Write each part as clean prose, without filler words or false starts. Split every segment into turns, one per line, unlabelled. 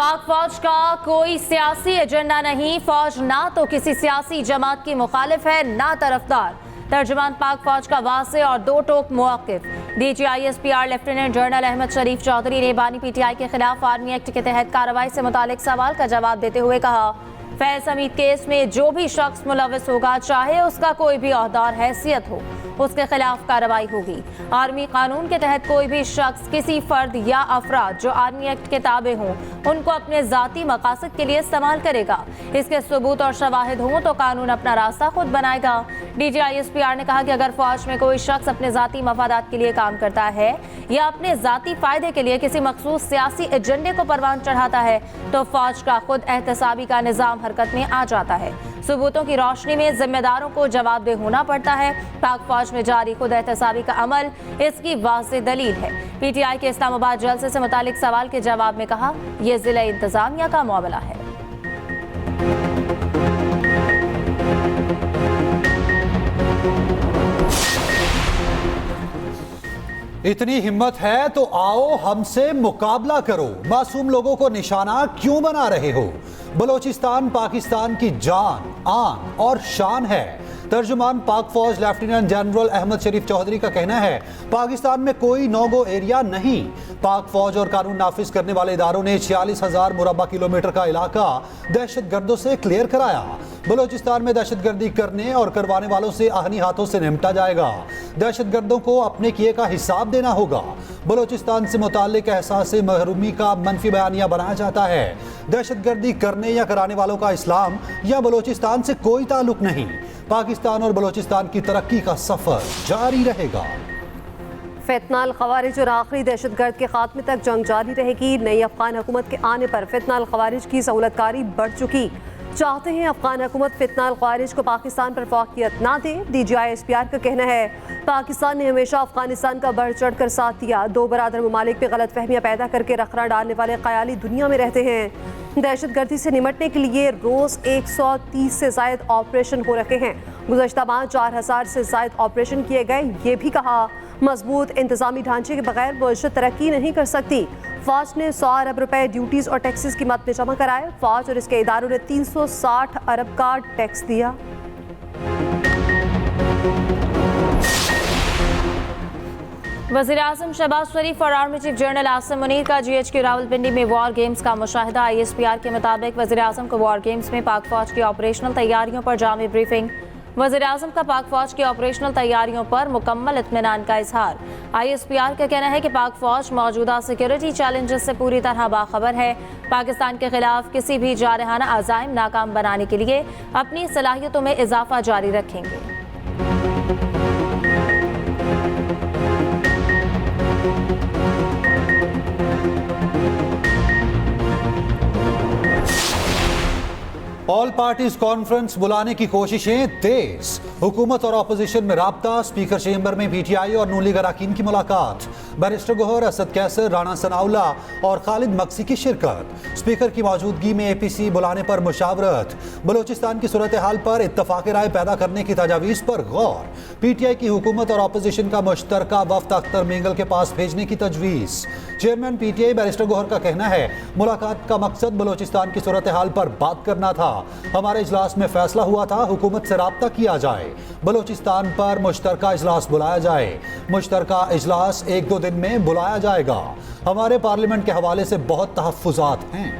पाक फौज का कोई सियासी एजेंडा नहीं। फौज ना तो किसी सियासी जमात की मुखालिफ है ना तरफदार। तर्जुमान पाक फौज का वाज़े और दो टोक मौक़िफ़। DGISPR लेफ्टिनेंट जनरल अहमद शरीफ चौधरी ने बानी PTI के खिलाफ आर्मी एक्ट के तहत कार्रवाई से मुतालिक सवाल का जवाब देते हुए कहा, फैज़ हमीद केस में जो भी शख्स मुलव्विस होगा, चाहे उसका कोई भी ओहदा और हैसियत हो, उसके खिलाफ कार्रवाई होगी। आर्मी कानून के तहत कोई भी शख्स किसी फर्द या अफराद जो आर्मी एक्ट के ताबे हों, उनको अपने ज़ाती मकासद के लिए इस्तेमाल करेगा। इसके सबूत और शवाहिद हों तो कानून अपना रास्ता खुद बनाएगा। DGISPR ने कहा कि अगर फौज में कोई शख्स अपने ज़ाती मफादात के लिए काम करता है या अपने ज़ाती फ़ायदे के लिए किसी मखसूस सियासी एजेंडे को परवान चढ़ाता है तो फौज का खुद एहतसाबी का निज़ाम हरकत में आ जाता है। सबूतों की रोशनी में जिम्मेदारों को जवाबदेह होना पड़ता है। पाक फौज में जारी खुद एहतसाबी का अमल इसकी वाज़ेह दलील है। PTI के इस्लामाबाद जलसे से मुतालिक सवाल के जवाब में कहा, यह ज़िला इंतज़ामिया का मामला है।
इतनी हिम्मत है तो आओ हमसे मुकाबला करो। मासूम लोगों को निशाना क्यों बना रहे हो? बलोचिस्तान पाकिस्तान की जान, आन और शान है। तर्जुमान पाक फौज लेफ्टिनेंट जनरल अहमद शरीफ चौधरी का कहना है, पाकिस्तान में कोई नो गो एरिया नहीं। पाक फौज और कानून नाफिज करने वाले इदारों ने 46,000 मुरब्बा किलोमीटर का इलाका दहशतगर्दों से क्लियर कराया। बलोचिस्तान में दहशतगर्दी करने और करवाने वालों से आहनी हाथों से निपटा जाएगा। दहशतगर्दों को अपने किए का हिसाब देना होगा। बलोचिस्तान से मुताल्लिक एहसास महरूमी का मनफी बयानिया बनाया जाता है। दहशतगर्दी करने या कराने वालों का इस्लाम या बलोचिस्तान से कोई ताल्लुक नहीं। पाकिस्तान और बलोचिस्तान की तरक्की का सफर जारी रहेगा।
फितनाल खवारिज और आखिरी दहशतगर्द के खात्मे तक जंग जारी रहेगी। नई अफगान हुकूमत के आने पर फितनाल खवारिज की सहूलतकारी बढ़ चुकी। चाहते हैं अफगान हुकूमत फितनाल खवारिज को पाकिस्तान पर फौकियत ना दे। DGISPR का कहना है, पाकिस्तान ने हमेशा अफगानिस्तान का बढ़ चढ़ कर साथ दिया। दो बरादर ममालिक में गलत फहमियाँ पैदा करके रखना डालने वाले ख्याली दुनिया में रहते हैं। दहशतगर्दी से निमटने के लिए रोज़ 130 से ज़ायद ऑपरेशन हो रखे हैं। गुज़श्ता माह 4,000 से ज़ायद ऑपरेशन किए गए। ये भी कहा, मजबूत इंतजामी ढांचे के बगैर मुल्क तरक्की नहीं कर सकती। फौज ने 100 अरब रुपए ड्यूटीज़ और टैक्सेस की मद में जमा कराए। फौज और इसके इदारों ने 360 अरब का टैक्स दिया।
वज़ीर-ए-आज़म शहबाज शरीफ और army chief general Asim Munir का GHQ रावलपिंडी में वॉर गेम्स का मुशाहिदा। ISPR के मुताबिक वज़ीर-ए-आज़म को वॉर गेम्स में पाक फौज की ऑपरेशनल तैयारियों पर जामी ब्रीफिंग। वज़ीर-ए-आज़म का पाक फौज की ऑपरेशनल तैयारियों पर मुकम्मल इत्मीनान का इजहार। ISPR का कहना है कि पाक फौज मौजूदा सिक्योरिटी चैलेंजेस से पूरी तरह बाखबर है। पाकिस्तान के खिलाफ किसी भी जारहाना अज़ाइम नाकाम बनाने के लिए अपनी सलाहियतों में इजाफा जारी रखेंगे।
ऑल पार्टीज कॉन्फ्रेंस बुलाने की कोशिशें तेज। हुकूमत और अपोजिशन में राब्ता। स्पीकर चेंबर में PTI और नून लीग अरकान की मुलाकात। बैरिस्टर गोहर, असद कैसर, राना सनाउल्ला और खालिद मक्सी की शिरकत। स्पीकर की मौजूदगी में APC बुलाने पर मुशावरत। बलोचिस्तान की सूरत हाल पर इत्तफाक राय पैदा करने की तजावीज़ पर गौर। PTI की हुकूमत और अपोजिशन का मुश्तरका वफ्द अख्तर मेंगल के पास भेजने की तजवीज़। चेयरमैन PTI बैरिस्टर गोहर का कहना है, मुलाकात का मकसद बलोचिस्तान की सूरत हाल पर बात करना था। हमारे इजलास में फैसला हुआ था हुकूमत से राब्ता किया जाए, बलोचिस्तान पर मुश्तरका इजलास बुलाया जाए। मुश्तरका इजलास 1-2 दिन में बुलाया जाएगा। हमारे पार्लियामेंट के हवाले से बहुत तहफ़्फ़ुज़ात हैं।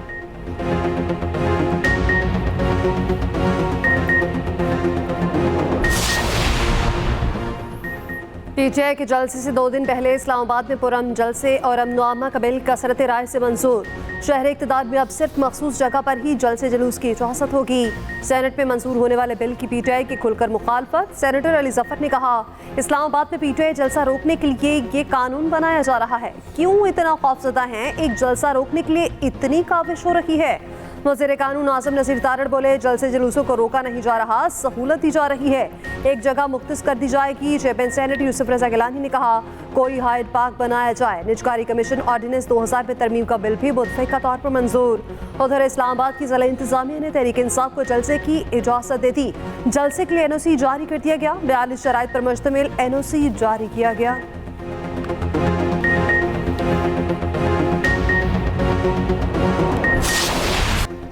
PTI के जलसे से 2 दिन पहले इस्लामाबाद में पुरअमन जलसे और अमन-ओ-अमा का बिल कसरत राय से मंजूर। शहर इक़्तिदार में अब सिर्फ मखसूस जगह पर ही जलसे जुलूस की इजाज़त होगी। सेनेट में मंजूर होने वाले बिल की PTI की खुलकर मुखालफत। सेनेटर अली जफर ने कहा, इस्लामाबाद में PTI जलसा रोकने के लिए ये कानून बनाया जा रहा है। क्यों इतना खौफज़दा हैं? एक जलसा रोकने के लिए इतनी काविश हो रही है। वज़ीर कानून आज़म नज़ीर तारड़ बोले, जलसे जुलूसों को रोका नहीं जा रहा, सहूलत दी जा रही है। एक जगह मुख्तस कर दी जाएगी। चेयरमैन सेनेट यूसुफ रज़ा गिलानी ने कहा, कोई हाइड पार्क बनाया जाए। निजकारी कमीशन ऑर्डिनेंस 2000 में तरमीम का बिल भी मुतफ़क़ा तौर पर मंजूर। उधर इस्लामाबाद की ज़िला इंतज़ामिया ने तहरीक इंसाफ को जलसे की इजाज़त दे दी। जलसे के लिए NOC जारी कर दिया गया। 42 शराइत पर मुश्तमिल NOC जारी किया गया।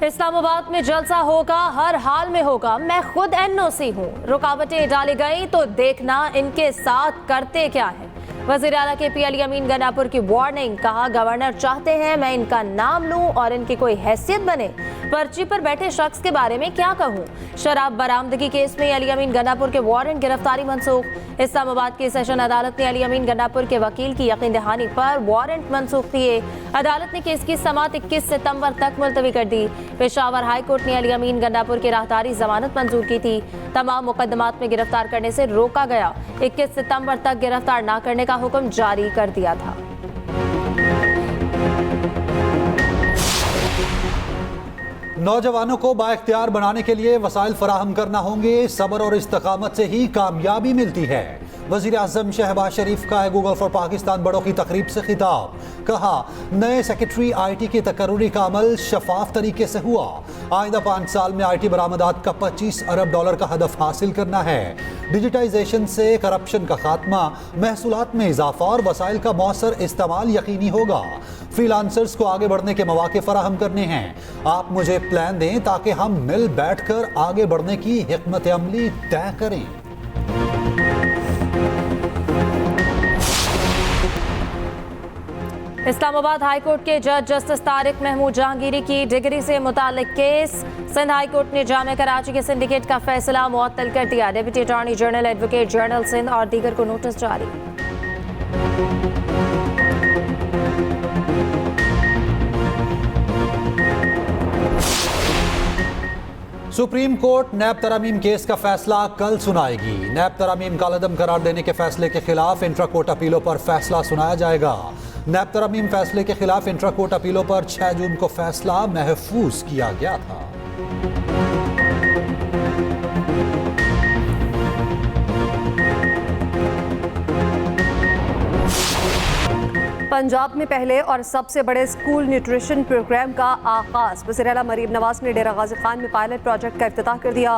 इस्लामाबाद में जलसा होगा, हर हाल में होगा, मैं खुद एनओसी हूँ। रुकावटें डाली गई तो देखना इनके साथ करते क्या है। वज़ीर आला KP अली अमीन गन्नापुर की वार्निंग, कहा गवर्नर चाहते हैं मैं इनका नाम लूं और इनकी कोई हैसियत बने, पर्ची पर बैठे शख्स के बारे में क्या कहूं। शराब बरामदगी केस में अली अमीन गन्नापुर के वारंट गिरफ्तारी मनसूख। इस्लामाबाद की सेशन अदालत ने अली अमीन गन्नापुर के वकील की यकीन दहानी पर वारंट मनसूख किए। अदालत ने केस की समाअत 21 सितंबर तक मुलतवी कर दी। पेशावर हाई कोर्ट ने अली अमीन गन्नापुर की राहदारी जमानत मंजूर की थी। तमाम मुकदमात में गिरफ्तार करने से रोका गया। 21 सितंबर तक गिरफ्तार न करने का हुक्म जारी कर दिया था।
नौजवानों को बाइख्तियार बनाने के लिए वसाइल फराहम करना होंगे। सब्र और इस्तकामत से ही कामयाबी मिलती है। वज़ीर आज़म शहबाज शरीफ का है गूगल फॉर पाकिस्तान बड़ों की तकरीब से खिताब। कहा नए सेक्रेटरी IT के तकर्रुरी का अमल शफाफ तरीके से हुआ। आइंदा 5 साल में IT बरामदात का $25 अरब का हदफ हासिल करना है। डिजिटाइजेशन से करप्शन का खात्मा, महसूलात में इजाफा और वसाइल का मौसर इस्तेमाल यकीनी होगा। फ्रीलांसर्स को आगे बढ़ने के मौके फराहम करने हैं। आप मुझे प्लान दें ताकि हम मिल बैठकर आगे बढ़ने की हिकमत अमली तय करें।
इस्लामाबाद हाई कोर्ट के जज जस्टिस तारिक महमूद जहांगीरी की डिग्री से मुताल्लिक केस। सिंध हाई कोर्ट ने जामे कराची के सिंडिकेट का फैसला मुअत्तल कर दिया। Deputy attorney general, advocate general Sindh और दीगर को नोटिस जारी।
सुप्रीम कोर्ट नैब तरमीम केस का फैसला कल सुनाएगी। नैब तरमीम कालअदम करार देने के फैसले के खिलाफ इंट्रा कोर्ट अपीलों पर फैसला सुनाया जाएगा। नैब तरमीम फैसले के खिलाफ इंट्रा कोर्ट अपीलों पर 6 जून को फैसला महफूज किया गया था।
पंजाब में पहले और सबसे बड़े स्कूल न्यूट्रिशन प्रोग्राम का आगाज। वज़ीर आला मरीम नवाज ने डेरा गाजी खान में पायलट प्रोजेक्ट का इफ्तिताह कर दिया।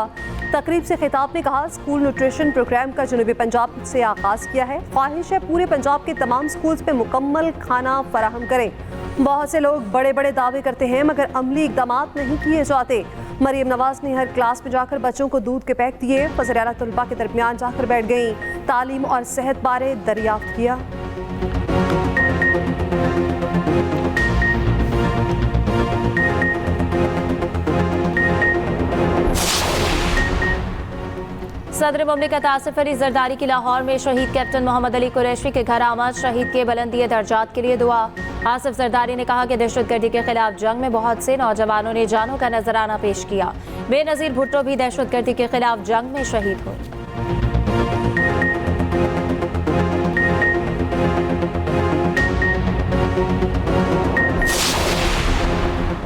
तकरीब से खिताब में कहा स्कूल न्यूट्रिशन प्रोग्राम का जनूबी पंजाब से आगाज किया है। ख्वाहिश है पूरे पंजाब के तमाम स्कूल्स पे मुकम्मल खाना फराहम करें। बहुत से लोग बड़े बड़े दावे करते हैं मगर अमली इक़दामात नहीं किए जाते। मरीम नवाज ने हर क्लास में जाकर बच्चों को दूध के पैक दिए। वज़ीर आला तलबा के दरमियान जाकर बैठ गई। तालीम और सेहत बारे दरियाफ्त किया।
सदर मुमलिकत आसिफ अली जरदारी की लाहौर में शहीद कैप्टन मोहम्मद अली कुरैशी के घर आमद। शहीद के बुलंदी दर्जात के लिए दुआ। आसिफ जरदारी ने कहा कि दहशतगर्दी के खिलाफ जंग में बहुत से नौजवानों ने जानों का नजराना पेश किया। बेनजीर भुट्टो भी दहशतगर्दी के खिलाफ जंग में शहीद हुए।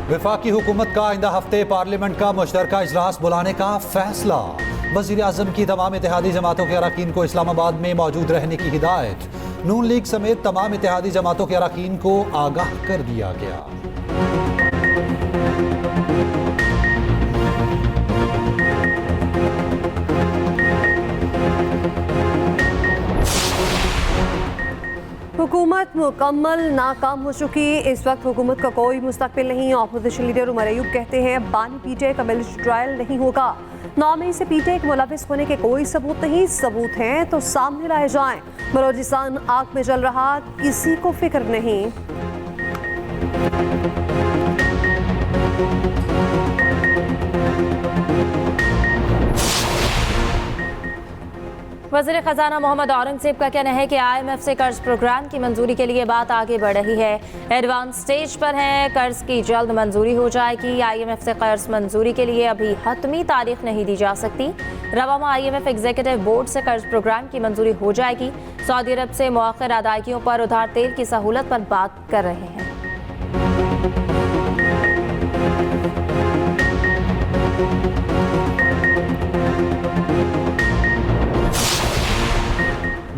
वफाकी हुकूमत का आइंदा हफ्ते पार्लियामेंट का मुश्तरका इजलास बुलाने का फैसला। वज़ीर आज़म की तमाम इत्तेहादी जमातों के अरकान को इस्लामाबाद में मौजूद रहने की हिदायत। नून लीग समेत तमाम इत्तेहादी जमातों के अरकान को आगाह कर दिया गया।
हुकूमत मुकम्मल नाकाम हो चुकी। इस वक्त हुकूमत का कोई मुस्तकबिल नहीं। अपोजिशन लीडर उमर अयूब कहते हैं बानी पीटीआई का मिलिट्री ट्रायल नहीं होगा। 9 मई से पीटीआई के मुलविस होने के कोई सबूत नहीं। सबूत हैं तो सामने लाए जाएं। बलोचिस्तान आग में जल रहा, किसी को फिक्र नहीं।
वज़ीर ख़जाना मोहम्मद औरंगज़ेब का कहना है कि IMF से कर्ज प्रोग्राम की मंजूरी के लिए बात आगे बढ़ रही है। एडवांस स्टेज पर है, कर्ज की जल्द मंजूरी हो जाएगी। IMF से कर्ज मंजूरी के लिए अभी हतमी तारीख नहीं दी जा सकती। रवामा IMF एग्जीक्यूटिव बोर्ड से कर्ज प्रोग्राम की मंजूरी हो जाएगी। सऊदी अरब से मौखर अदायगियों पर उधार तेल की सहूलत पर बात कर रहे हैं।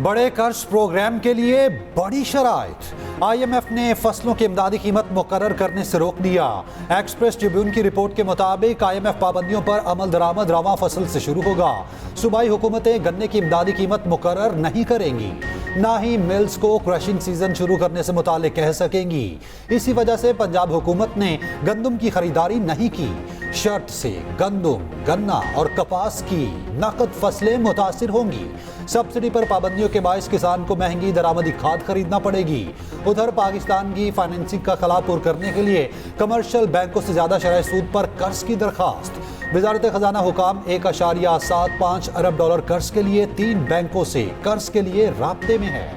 बड़े कर्ज प्रोग्राम के लिए बड़ी शराइत। IMF ने फसलों की इमदादी कीमत मुकर्रर करने से रोक दिया। एक्सप्रेस ट्रिब्यून की रिपोर्ट के मुताबिक IMF पाबंदियों पर अमल दरामद रवां फसल से शुरू होगा। सूबाई हुकूमतें गन्ने की इमदादी कीमत मुकर्रर नहीं करेंगी। ना ही मिल्स को क्रशिंग सीजन शुरू करने से मुतालिक कह सकेंगी। इसी वजह से पंजाब हुकूमत ने गंदम की खरीदारी नहीं की। शर्त से गंदम, गन्ना और कपास की नकद फसलें मुतासिर होंगी। सब्सिडी पर पाबंदियों के बायस किसान को महंगी दरामदी खाद खरीदना पड़ेगी। उधर पाकिस्तान की फाइनेंसिंग का खला पुर करने के लिए कमर्शियल बैंकों से ज्यादा शरह सूद पर कर्ज की दरखास्त। वजारत खजाना हुकाम 1.75 अरब डॉलर कर्ज के लिए 3 बैंकों से कर्ज के लिए राब्ते में है।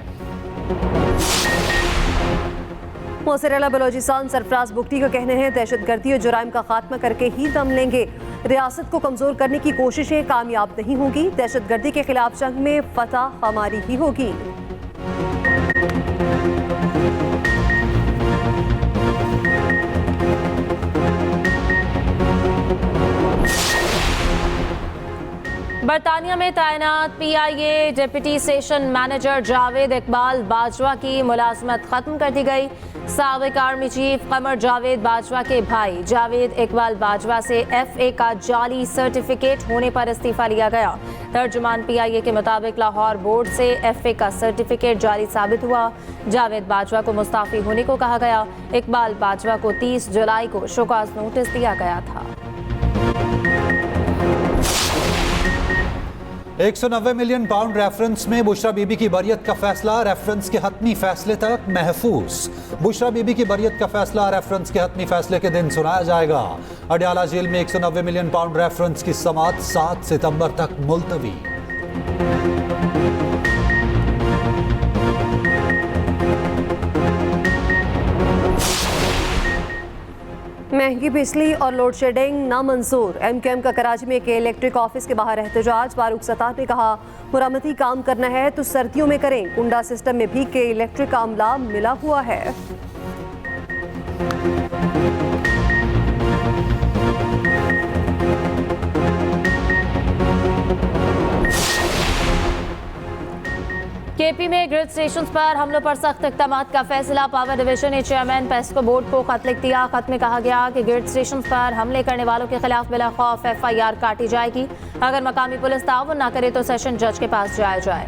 मोसेरेला बलोचिस्तान सरफराज बुगटी का कहना है, दहशतगर्दी और जुराइम का खात्मा करके ही दम लेंगे। रियासत को कमजोर करने की कोशिशें कामयाब नहीं होंगी। दहशतगर्दी के खिलाफ जंग में फतह हमारी ही होगी।
बरतानिया में तैनात PIA deputy session manager Javed Iqbal Bajwa की मुलाजमत खत्म कर दी गई। साबिक आर्मी चीफ कमर जावेद बाजवा के भाई जावेद इकबाल बाजवा से FA का जाली सर्टिफिकेट होने पर इस्तीफा लिया गया। तर्जुमान PIA के मुताबिक लाहौर बोर्ड से FA का सर्टिफिकेट जाली साबित हुआ। जावेद बाजवा को मुस्ताफी होने को कहा गया। इकबाल बाजवा को 30 जुलाई को शोकाज नोटिस दिया गया था।
190 मिलियन पाउंड रेफरेंस में बुशरा बीबी की बरियत का फैसला रेफरेंस के हतमी फैसले तक महफूज। बुशरा बीबी की बरियत का फैसला रेफरेंस के हतमी फैसले के दिन सुनाया जाएगा। अडयाला जेल में 190 मिलियन पाउंड रेफरेंस की समाअत 7 सितंबर तक मुलतवी।
महंगी बिजली और लोड शेडिंग नामंजूर। MQM का कराची में के इलेक्ट्रिक ऑफिस के बाहर एहतजाज। फारूक सत्तार ने कहा, मुरामती काम करना है तो सर्दियों में करें। कुंडा सिस्टम में भी के इलेक्ट्रिक का अमला मिला हुआ है।
KP में ग्रिड स्टेशन पर हमलों पर सख्त इक़दाम का फैसला। पावर डिवीजन ने चेयरमैन पेस्को बोर्ड को खत लिख दिया। खत में कहा गया कि ग्रिड स्टेशन पर हमले करने वालों के खिलाफ बिला खौफ FIR काटी जाएगी। अगर मकामी पुलिस ताउन न करे तो सेशन जज के पास जाया जाए।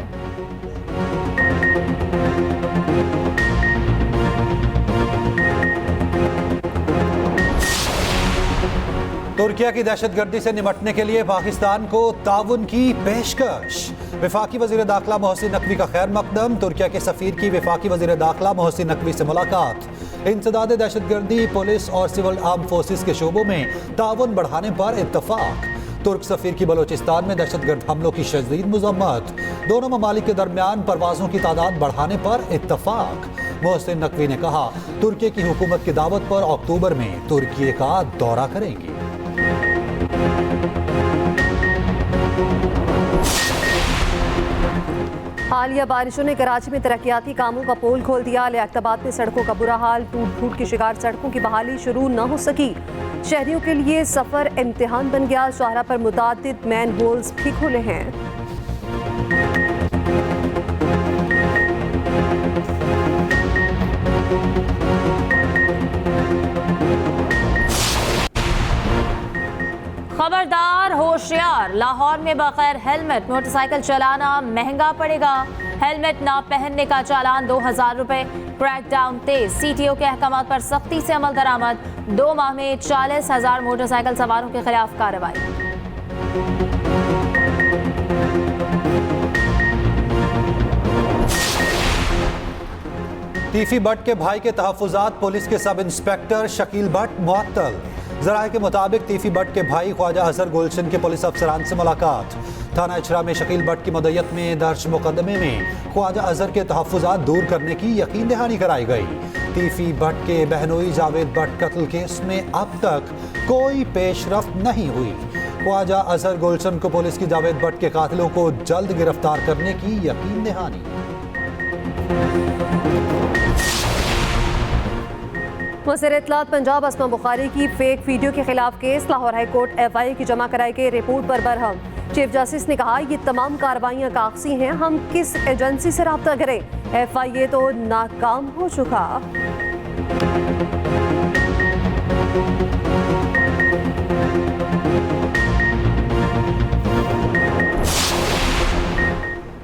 तुर्किया की दहशतगर्दी से निपटने के लिए पाकिस्तान को ताउन की पेशकश। वफाकी वजीर दाखिला मोहसिन नकवी का खैर मकदम। तुर्किया के सफीर की वफाकी वजीर दाखिला मोहसिन नकवी से मुलाकात। इंसदाद दहशतगर्दी, पुलिस और सिविल आर्म फोर्सेस के शोबों में ताउन बढ़ाने पर इत्तफाक। तुर्क सफीर की बलोचिस्तान में दहशतगर्द हमलों की शदीद मजम्मत। दोनों ममालिक के दरमियान परवाजों की तादाद बढ़ाने पर इत्तफाक। मोहसिन नकवी ने कहा, तुर्की की हुकूमत की दावत पर अक्टूबर में तुर्की का दौरा करेंगे।
हालिया बारिशों ने कराची में तरक्याती कामों का पोल खोल दिया। लियाकताबाद में सड़कों का बुरा हाल। टूट फूट के शिकार सड़कों की बहाली शुरू न हो सकी। शहरियों के लिए सफर इम्तिहान बन गया। शाहरा पर मुतादिद मैन होल्स भी खुले हैं।
खबरदार, होशियार। लाहौर में बगैर हेलमेट मोटरसाइकिल चलाना महंगा पड़ेगा। हेलमेट ना पहनने का चालान 2000 रुपए। क्रैकडाउन तेज। CTO के अहकाम पर सख्ती से अमल दरामद। 2 माह में 40,000 मोटरसाइकिल सवारों के खिलाफ कार्रवाई।
तीफी भट्ट के भाई के तहफुजात। पुलिस के सब इंस्पेक्टर शकील भट्ट मुअत्तल। जराये के मुताबिक तीफी भट्ट के भाई ख्वाजा अजहर गुलशन के पुलिस अफसरान से मुलाकात। थाना इचरा में शकील भट्ट की मदयत में दर्ज मुकदमे में ख्वाजा अजहर के तहफुजात दूर करने की यकीन दहानी कराई गई। तीफी भट्ट के बहनोई जावेद भट्ट कत्ल केस में अब तक कोई पेशरफ्त नहीं हुई। ख्वाजा अजहर गुलशन को पुलिस की जावेद भट्ट के कातिलों को जल्द गिरफ्तार करने की यकीन दहानी।
वज़ीर इत्तलात पंजाब अस्मा बुखारी की फेक वीडियो के खिलाफ case. Lahore high court FIA की जमा कराई गई रिपोर्ट पर बरहम। चीफ जस्टिस ने कहा, ये तमाम कार्रवाइयाँ कागजी हैं, हम किस एजेंसी से रब्ता करें। FIA तो नाकाम हो चुका।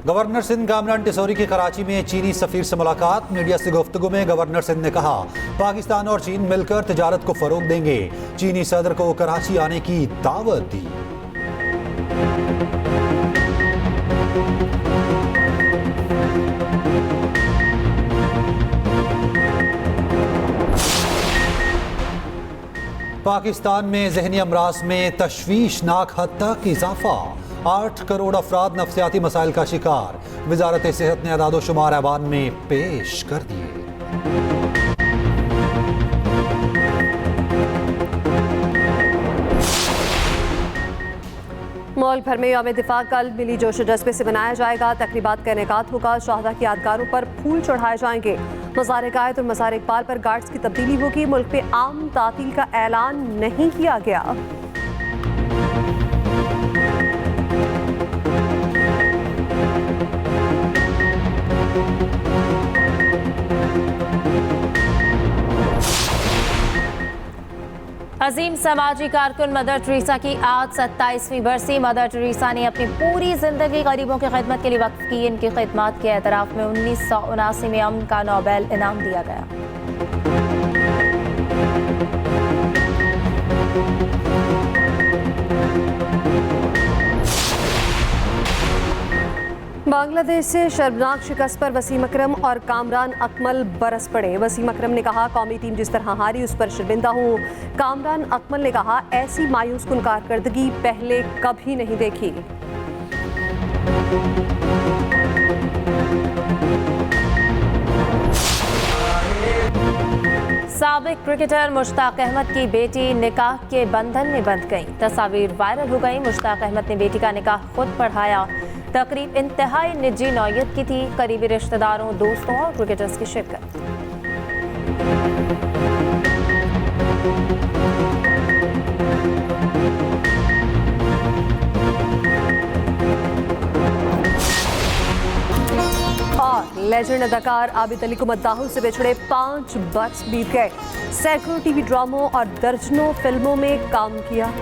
गवर्नर सिंध कामरान टिसौरी की कराची में चीनी सफीर से मुलाकात। मीडिया से गुफ्तगू में गवर्नर सिंध ने कहा, पाकिस्तान और चीन मिलकर तिजारत को फरोग देंगे। चीनी सदर को कराची आने की दावत दी। पाकिस्तान में ज़हनी अमराज में तशवीशनाक हद तक इजाफा। 8 करोड़ अफराद नफ्सियाती मसाइल का शिकार। वजारत सेहत ने अदाद शुमार ऐवान में पेश कर दिए।
मुल्क भर में यौम दिफा कल मिली जोश जज्बे से मनाया जाएगा। तकरीबात का इनेकाद होगा। शहादा की यादगारों पर फूल चढ़ाए जाएंगे। मज़ार कायद और मज़ार इकबाल पर गार्ड्स की तब्दीली होगी। मुल्क में आम तातील का ऐलान नहीं किया गया।
अजीम समाजी कारकुन मदर टेरेसा की आज 27वीं बरसी। मदर टेरेसा ने अपनी पूरी जिंदगी गरीबों की खिदमत के लिए वक्फ की। इनकी खिदमत के एतराफ़ में 1979 में अमन का नोबेल इनाम दिया गया।
बांग्लादेश से शर्मनाक शिकस्त पर वसीम अकरम और कामरान अकमल बरस पड़े। वसीम अकरम ने कहा, कौमी टीम जिस तरह हारी उस पर शर्मिंदा हूँ। कामरान अकमल ने कहा, ऐसी मायूस कुन कारकर्दगी पहले कभी नहीं देखी।
साबिक क्रिकेटर मुश्ताक अहमद की बेटी निकाह के बंधन में बंध गई। तस्वीर वायरल हो गई। मुश्ताक अहमद ने बेटी का निकाह खुद पढ़ाया। तकरीब इंतहाई निजी नौयत की थी। करीबी रिश्तेदारों, दोस्तों और क्रिकेटर्स की शिरकत।
और लेजेंड अदाकार आबिद अली को मद्दाहों से बिछड़े 5 बरस बीत गए। सैकड़ों टीवी ड्रामों और दर्जनों फिल्मों में काम किया।